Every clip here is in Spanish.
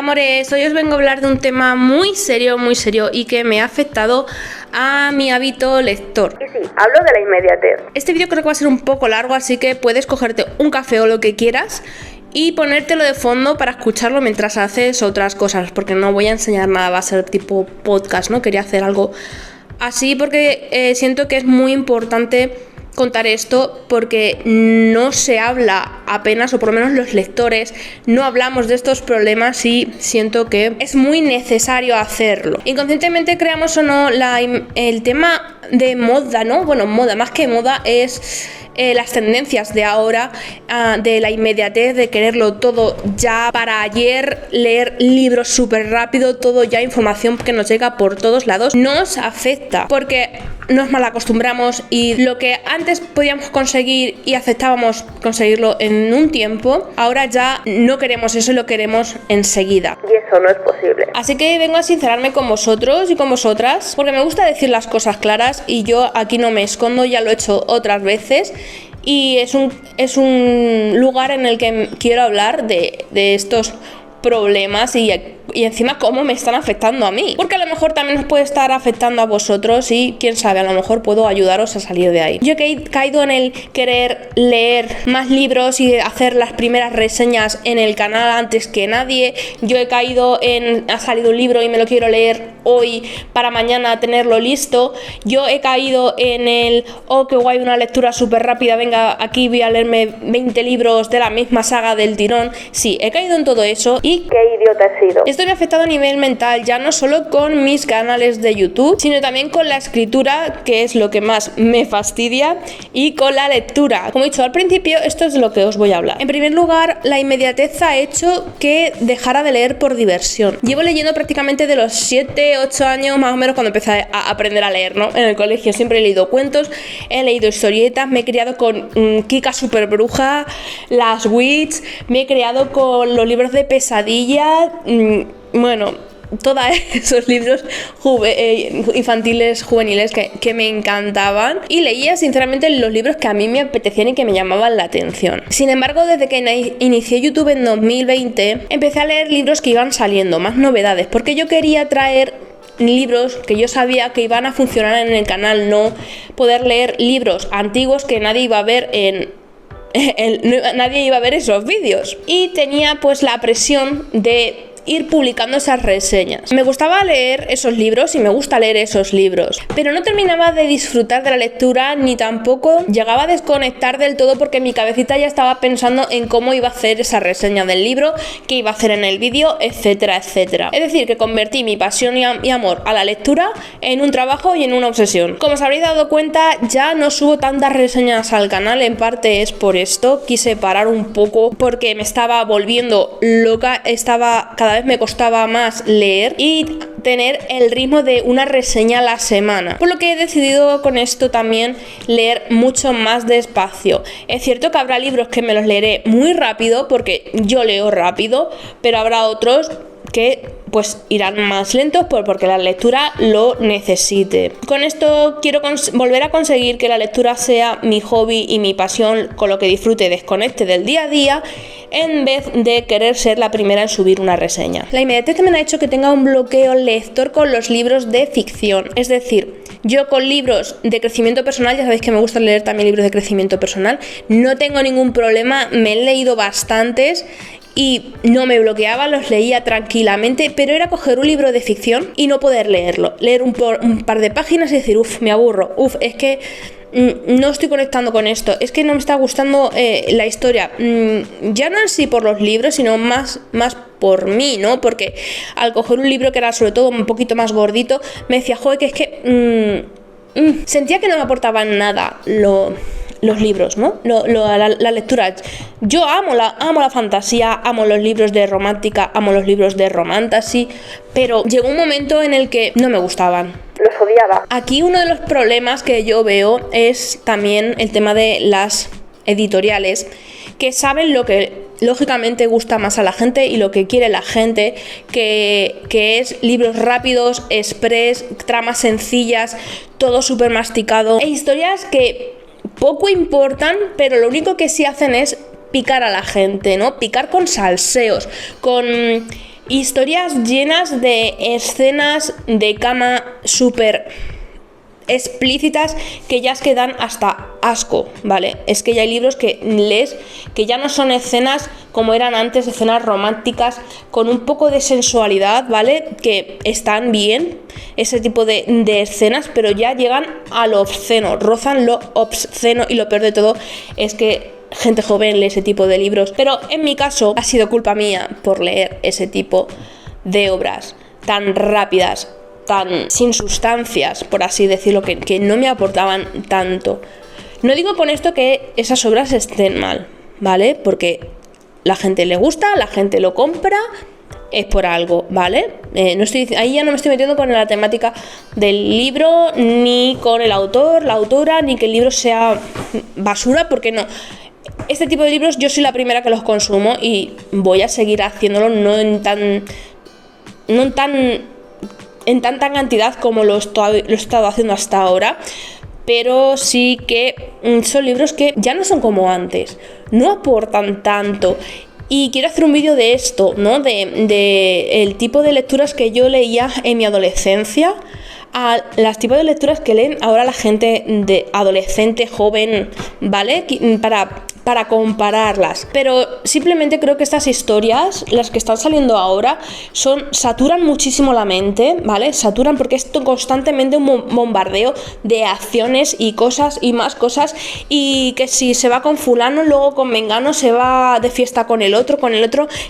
amores, hoy os vengo a hablar de un tema muy serio y que me ha afectado a mi hábito lector. Y sí, hablo de la inmediatez. Este vídeo creo que va a ser un poco largo, así que puedes cogerte un café o lo que quieras y ponértelo de fondo para escucharlo mientras haces otras cosas, porque no voy a enseñar nada, va a ser tipo podcast, ¿no? Quería hacer algo así porque siento que es muy importante contar esto porque no se habla apenas, o por lo menos los lectores no hablamos de estos problemas y siento que es muy necesario hacerlo. Inconscientemente, creamos o no, el tema de moda, ¿no? Bueno, moda, más que moda es las tendencias de ahora, de la inmediatez, de quererlo todo ya para ayer, leer libros súper rápido, todo ya, información que nos llega por todos lados, nos afecta porque nos malacostumbramos y lo que antes podíamos conseguir y aceptábamos conseguirlo en un tiempo, ahora ya no queremos eso y lo queremos enseguida. Y eso no es posible. Así que vengo a sincerarme con vosotros y con vosotras, porque me gusta decir las cosas claras y yo aquí no me escondo, ya lo he hecho otras veces. Y es un lugar en el que quiero hablar de estos problemas y encima cómo me están afectando a mí, porque a lo mejor también os puede estar afectando a vosotros y quién sabe, a lo mejor puedo ayudaros a salir de ahí. Yo he caído en el querer leer más libros y hacer las primeras reseñas en el canal antes que nadie. Yo he caído en ha salido un libro y me lo quiero leer hoy para mañana tenerlo listo. Yo he caído en el qué guay, una lectura súper rápida, venga, aquí voy a leerme 20 libros de la misma saga del tirón. Sí, he caído en todo eso y qué idiota he sido. Esto me ha afectado a nivel mental, ya no solo con mis canales de YouTube, sino también con la escritura, que es lo que más me fastidia, y con la lectura. Como he dicho al principio, esto es de lo que os voy a hablar. En primer lugar, la inmediatez ha hecho que dejara de leer por diversión. Llevo leyendo prácticamente de los 7, 8 años más o menos cuando empecé a aprender a leer, ¿no? En el colegio siempre he leído cuentos, he leído historietas, me he criado con Kika Super Bruja, las Witch, me he criado con los libros de pesadilla, bueno, todos esos libros infantiles, juveniles que me encantaban, y leía sinceramente los libros que a mí me apetecían y que me llamaban la atención. Sin embargo, desde que inicié YouTube en 2020, empecé a leer libros que iban saliendo, más novedades, porque yo quería traer libros que yo sabía que iban a funcionar en el canal, no poder leer libros antiguos que nadie iba a ver nadie iba a ver esos vídeos, y tenía pues la presión de ir publicando esas reseñas. Me gustaba leer esos libros y me gusta leer esos libros, pero no terminaba de disfrutar de la lectura ni tampoco llegaba a desconectar del todo porque mi cabecita ya estaba pensando en cómo iba a hacer esa reseña del libro, qué iba a hacer en el vídeo, etcétera, etcétera. Es decir, que convertí mi pasión y amor a la lectura en un trabajo y en una obsesión. Como os habréis dado cuenta, ya no subo tantas reseñas al canal, en parte es por esto. Quise parar un poco porque me estaba volviendo loca, cada vez me costaba más leer y tener el ritmo de una reseña a la semana, por lo que he decidido con esto también leer mucho más despacio. Es cierto que habrá libros que me los leeré muy rápido porque yo leo rápido, pero habrá otros que pues irán más lentos porque la lectura lo necesite. Con esto quiero volver a conseguir que la lectura sea mi hobby y mi pasión, con lo que disfrute y desconecte del día a día, en vez de querer ser la primera en subir una reseña. La inmediatez también ha hecho que tenga un bloqueo lector con los libros de ficción. Es decir, yo con libros de crecimiento personal, ya sabéis que me gusta leer también libros de crecimiento personal, no tengo ningún problema, me he leído bastantes y no me bloqueaba, los leía tranquilamente, pero era coger un libro de ficción y no poder leerlo, leer un par de páginas y decir, me aburro, es que no estoy conectando con esto, es que no me está gustando la historia, ya no en sí por los libros, sino más por mí, ¿no? Porque al coger un libro que era sobre todo un poquito más gordito, me decía, joder, que es que sentía que no me aportaban nada los libros, ¿no? La lectura. Yo amo la fantasía, amo los libros de romántica, amo los libros de romantasy, pero llegó un momento en el que no me gustaban. Los odiaba. Aquí uno de los problemas que yo veo es también el tema de las editoriales, que saben lo que lógicamente gusta más a la gente y lo que quiere la gente, que es libros rápidos, express, tramas sencillas, todo súper masticado, e historias que poco importan, pero lo único que sí hacen es picar a la gente, ¿no? Picar con salseos, con historias llenas de escenas de cama súper explícitas que ya es que dan hasta asco, ¿vale? Es que ya hay libros que lees que ya no son escenas como eran antes, escenas románticas con un poco de sensualidad, ¿vale? Que están bien, ese tipo de escenas, pero ya llegan a lo obsceno, rozan lo obsceno, y lo peor de todo es que gente joven lee ese tipo de libros. Pero en mi caso ha sido culpa mía por leer ese tipo de obras tan rápidas, tan sin sustancias, por así decirlo, que no me aportaban tanto. No digo con esto que esas obras estén mal, ¿vale? Porque la gente le gusta, la gente lo compra, es por algo, ¿vale? Ahí ya no me estoy metiendo con la temática del libro, ni con el autor, la autora, ni que el libro sea basura, porque no. Este tipo de libros yo soy la primera que los consumo y voy a seguir haciéndolo, no en tanta cantidad como lo he estado haciendo hasta ahora, pero sí que son libros que ya no son como antes, no aportan tanto. Y quiero hacer un vídeo de esto, ¿no? De el tipo de lecturas que yo leía en mi adolescencia a las tipos de lecturas que leen ahora la gente de adolescente, joven, ¿vale? Para compararlas. Pero simplemente creo que estas historias, las que están saliendo ahora, saturan muchísimo la mente, ¿vale? Saturan porque es constantemente un bombardeo de acciones y cosas y más cosas, y que si se va con fulano, luego con mengano, se va de fiesta con el otro,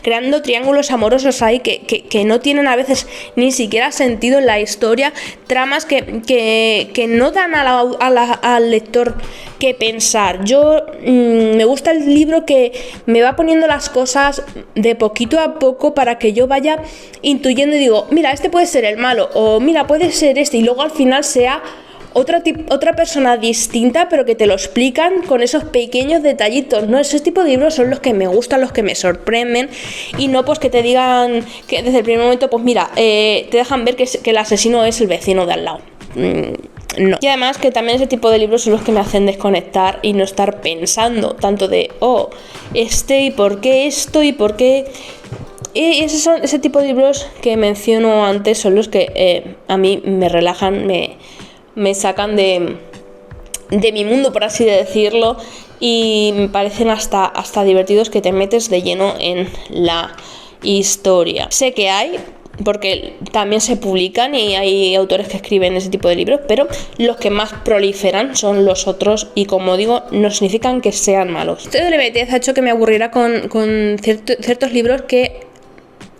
creando triángulos amorosos ahí que no tienen a veces ni siquiera sentido en la historia, tramas que no dan al lector que pensar. Yo me gusta el libro que me va poniendo las cosas de poquito a poco para que yo vaya intuyendo y digo, mira, este puede ser el malo, o mira, puede ser este, y luego al final sea otra persona distinta, pero que te lo explican con esos pequeños detallitos, ¿no? Ese tipo de libros son los que me gustan, los que me sorprenden, y no pues que te digan que desde el primer momento, pues mira, te dejan ver que el asesino es el vecino de al lado. No. Y además que también ese tipo de libros son los que me hacen desconectar y no estar pensando tanto de, y por qué esto, y por qué. Y ese tipo de libros que menciono antes son los que a mí me relajan, me sacan de mi mundo, por así decirlo, y me parecen hasta divertidos, que te metes de lleno en la historia. Sé que hay, porque también se publican y hay autores que escriben ese tipo de libros, pero los que más proliferan son los otros, y como digo, no significan que sean malos. Este LBTZ ha hecho que me aburriera con ciertos libros que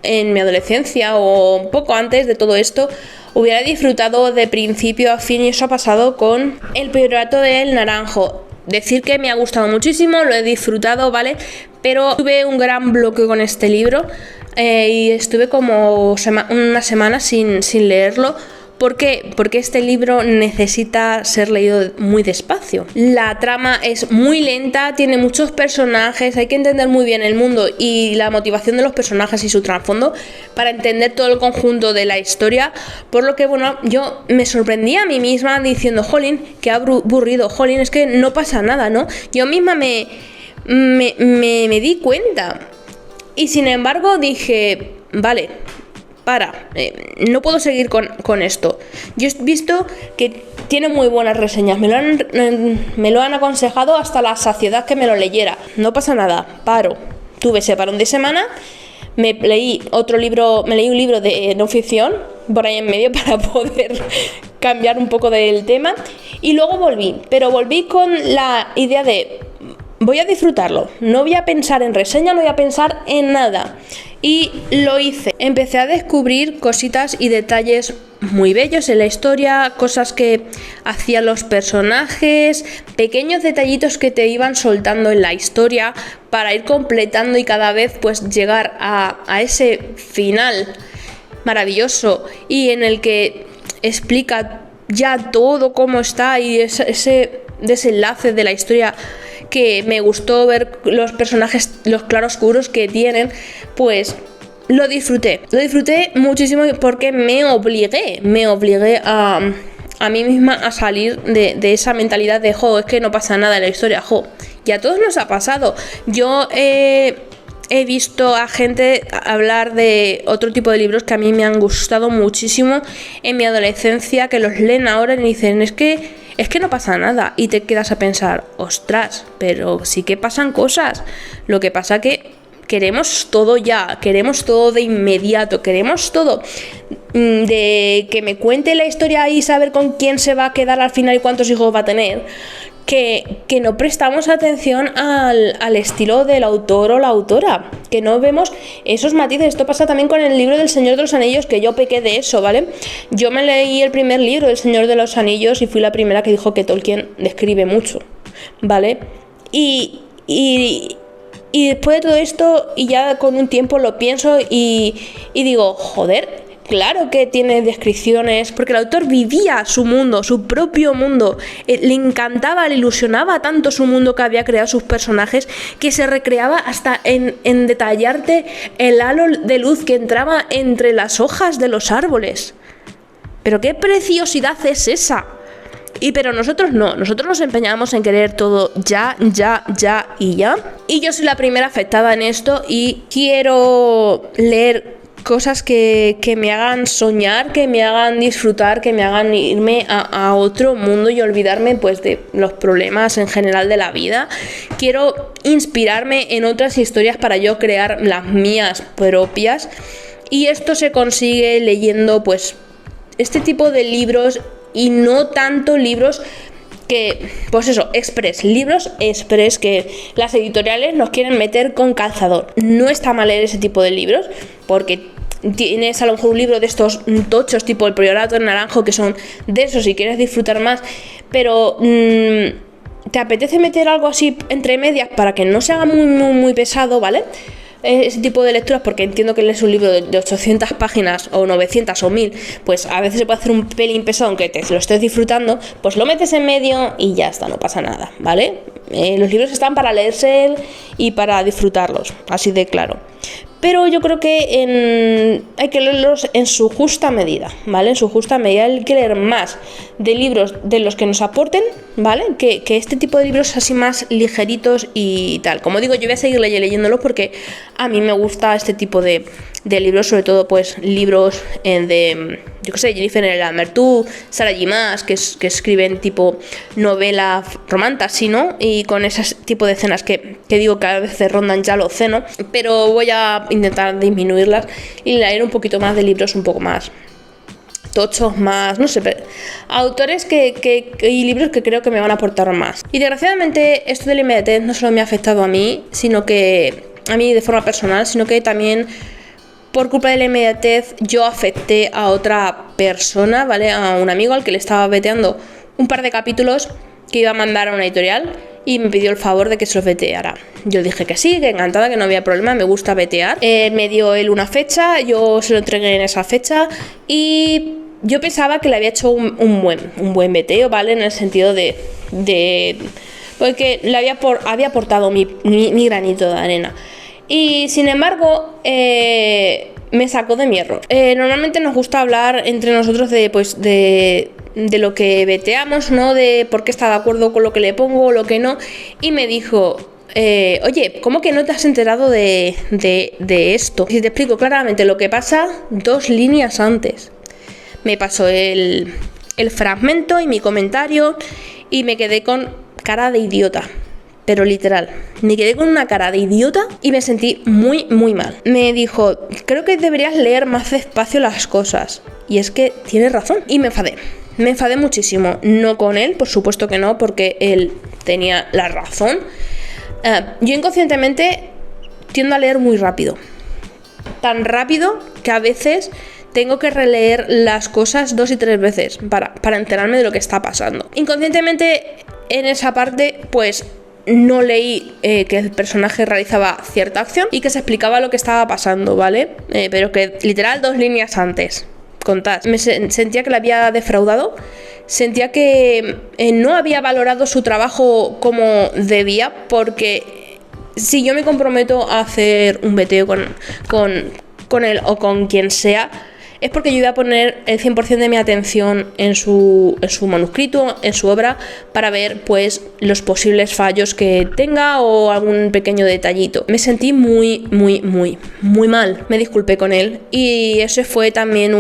en mi adolescencia o un poco antes de todo esto hubiera disfrutado de principio a fin, y eso ha pasado con El Priorato del Naranjo. Decir que me ha gustado muchísimo, lo he disfrutado, ¿vale? Pero tuve un gran bloqueo con este libro y estuve como una semana sin leerlo. ¿Por qué? Porque este libro necesita ser leído muy despacio. La trama es muy lenta, tiene muchos personajes, hay que entender muy bien el mundo y la motivación de los personajes y su trasfondo para entender todo el conjunto de la historia, por lo que, bueno, yo me sorprendí a mí misma diciendo, jolín, qué aburrido, jolín, es que no pasa nada, ¿no? Yo misma me di cuenta, y sin embargo dije, vale, no puedo seguir con esto. Yo he visto que tiene muy buenas reseñas, me lo han aconsejado hasta la saciedad que me lo leyera. No pasa nada, tuve ese parón de semana, me leí un libro de no ficción por ahí en medio para poder cambiar un poco del tema, y luego volví con la idea de voy a disfrutarlo, no voy a pensar en reseña, no voy a pensar en nada. Y lo hice. Empecé a descubrir cositas y detalles muy bellos en la historia, cosas que hacían los personajes, pequeños detallitos que te iban soltando en la historia para ir completando y cada vez pues llegar a ese final maravilloso, y en el que explica ya todo cómo está, y ese desenlace de la historia que me gustó ver, los personajes, los claroscuros que tienen, pues lo disfruté muchísimo, porque me obligué a mí misma a salir de esa mentalidad de es que no pasa nada en la historia, y a todos nos ha pasado. Yo he visto a gente hablar de otro tipo de libros que a mí me han gustado muchísimo en mi adolescencia, que los leen ahora y dicen, es que no pasa nada, y te quedas a pensar, ostras, pero sí que pasan cosas. Lo que pasa que queremos todo ya, queremos todo de inmediato, queremos todo de que me cuente la historia y saber con quién se va a quedar al final y cuántos hijos va a tener, que no prestamos atención al estilo del autor o la autora, que no vemos esos matices. Esto pasa también con el libro del Señor de los Anillos, que yo pequé de eso, ¿vale? Yo me leí el primer libro del Señor de los Anillos y fui la primera que dijo que Tolkien describe mucho, ¿vale? Y después de todo esto, y ya con un tiempo lo pienso y digo, joder, claro que tiene descripciones, porque el autor vivía su mundo, su propio mundo. Le encantaba, le ilusionaba tanto su mundo que había creado sus personajes, que se recreaba hasta en detallarte el halo de luz que entraba entre las hojas de los árboles. Pero qué preciosidad es esa. Pero nosotros no, nosotros nos empeñamos en querer todo ya y ya. Y yo soy la primera afectada en esto y quiero leer cosas que me hagan soñar, que me hagan disfrutar, que me hagan irme a otro mundo y olvidarme pues de los problemas en general de la vida. Quiero inspirarme en otras historias para yo crear las mías propias, y esto se consigue leyendo pues este tipo de libros y no tanto libros que, pues eso, libros express que las editoriales nos quieren meter con calzador. No está mal leer ese tipo de libros, porque tienes a lo mejor un libro de estos tochos tipo El Priorato en Naranjo, que son densos y quieres disfrutar más, pero te apetece meter algo así entre medias para que no se haga muy pesado, ¿vale? Ese tipo de lecturas, porque entiendo que lees un libro de 800 páginas o 900 o 1000, pues a veces se puede hacer un pelín pesado aunque te lo estés disfrutando, pues lo metes en medio y ya está, no pasa nada, ¿vale? Los libros están para leerse y para disfrutarlos, así de claro. Pero yo creo que hay que leerlos en su justa medida, ¿vale? En su justa medida. Hay que leer más de libros de los que nos aporten, ¿vale? Que este tipo de libros así más ligeritos y tal. Como digo, yo voy a seguir leyéndolos porque a mí me gusta este tipo de libros, sobre todo pues libros de, yo qué sé, Jennifer Lamertú, Sarah J. Maas, que escriben tipo novela romantasy, ¿no? Y con ese tipo de escenas que digo que a veces rondan ya lo obsceno, pero voy a intentar disminuirlas y leer un poquito más de libros un poco más tochos, más, no sé, autores y libros que creo que me van a aportar más. Y desgraciadamente esto de la inmediatez no solo me ha afectado a mí, sino que a mí de forma personal, sino que también por culpa de la inmediatez yo afecté a otra persona, ¿vale? A un amigo al que le estaba veteando un par de capítulos que iba a mandar a una editorial y me pidió el favor de que se los veteara. Yo dije que sí, que encantada, que no había problema, me gusta vetear. Me dio él una fecha, yo se lo entregué en esa fecha y yo pensaba que le había hecho un buen veteo, ¿vale? En el sentido de porque le había aportado mi granito de arena. Y sin embargo, me sacó de mi error. Normalmente nos gusta hablar entre nosotros de lo que veteamos, ¿no? De por qué está de acuerdo con lo que le pongo o lo que no. Y me dijo, oye, ¿cómo que no te has enterado de esto? Si te explico claramente lo que pasa 2 líneas antes. Me pasó el fragmento y mi comentario y me quedé con cara de idiota. Pero literal, me quedé con una cara de idiota y me sentí muy mal. Me dijo, creo que deberías leer más despacio las cosas. Y es que tiene razón. Y me enfadé muchísimo. No con él, por supuesto que no, porque él tenía la razón. Yo inconscientemente tiendo a leer muy rápido. Tan rápido que a veces tengo que releer las cosas 2 y 3 veces para enterarme de lo que está pasando. Inconscientemente en esa parte, pues no leí que el personaje realizaba cierta acción y que se explicaba lo que estaba pasando, ¿vale? Pero que literal 2 líneas antes. Contad. Me sentía que le había defraudado, sentía que no había valorado su trabajo como debía, porque si yo me comprometo a hacer un veteo con él o con quien sea, es porque yo voy a poner el 100% de mi atención en su manuscrito, en su obra, para ver pues los posibles fallos que tenga o algún pequeño detallito. Me sentí muy mal. Me disculpé con él y eso fue también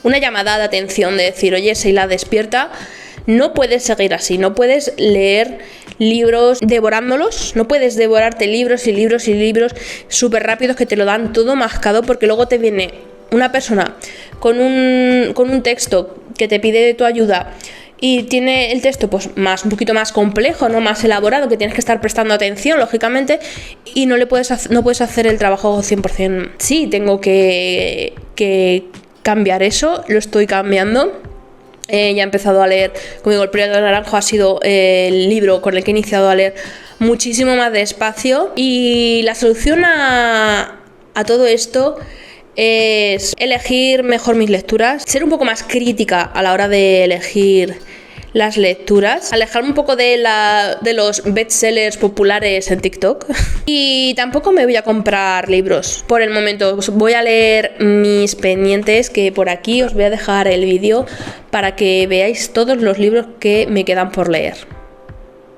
una llamada de atención de decir, oye, Seila, despierta, no puedes seguir así, no puedes leer libros devorándolos, no puedes devorarte libros y libros y libros súper rápidos que te lo dan todo mascado, porque luego te viene una persona con un texto que te pide tu ayuda y tiene el texto pues un poquito más complejo, ¿no? Más elaborado, que tienes que estar prestando atención, lógicamente, y no puedes hacer el trabajo 100%. Sí, tengo que cambiar eso, lo estoy cambiando. Ya he empezado a leer, como digo, El Periódico Naranjo ha sido el libro con el que he iniciado a leer muchísimo más despacio, y la solución a todo esto es elegir mejor mis lecturas, ser un poco más crítica a la hora de elegir las lecturas, alejarme un poco de los bestsellers populares en TikTok, y tampoco me voy a comprar libros por el momento. Voy a leer mis pendientes, que por aquí os voy a dejar el vídeo para que veáis todos los libros que me quedan por leer.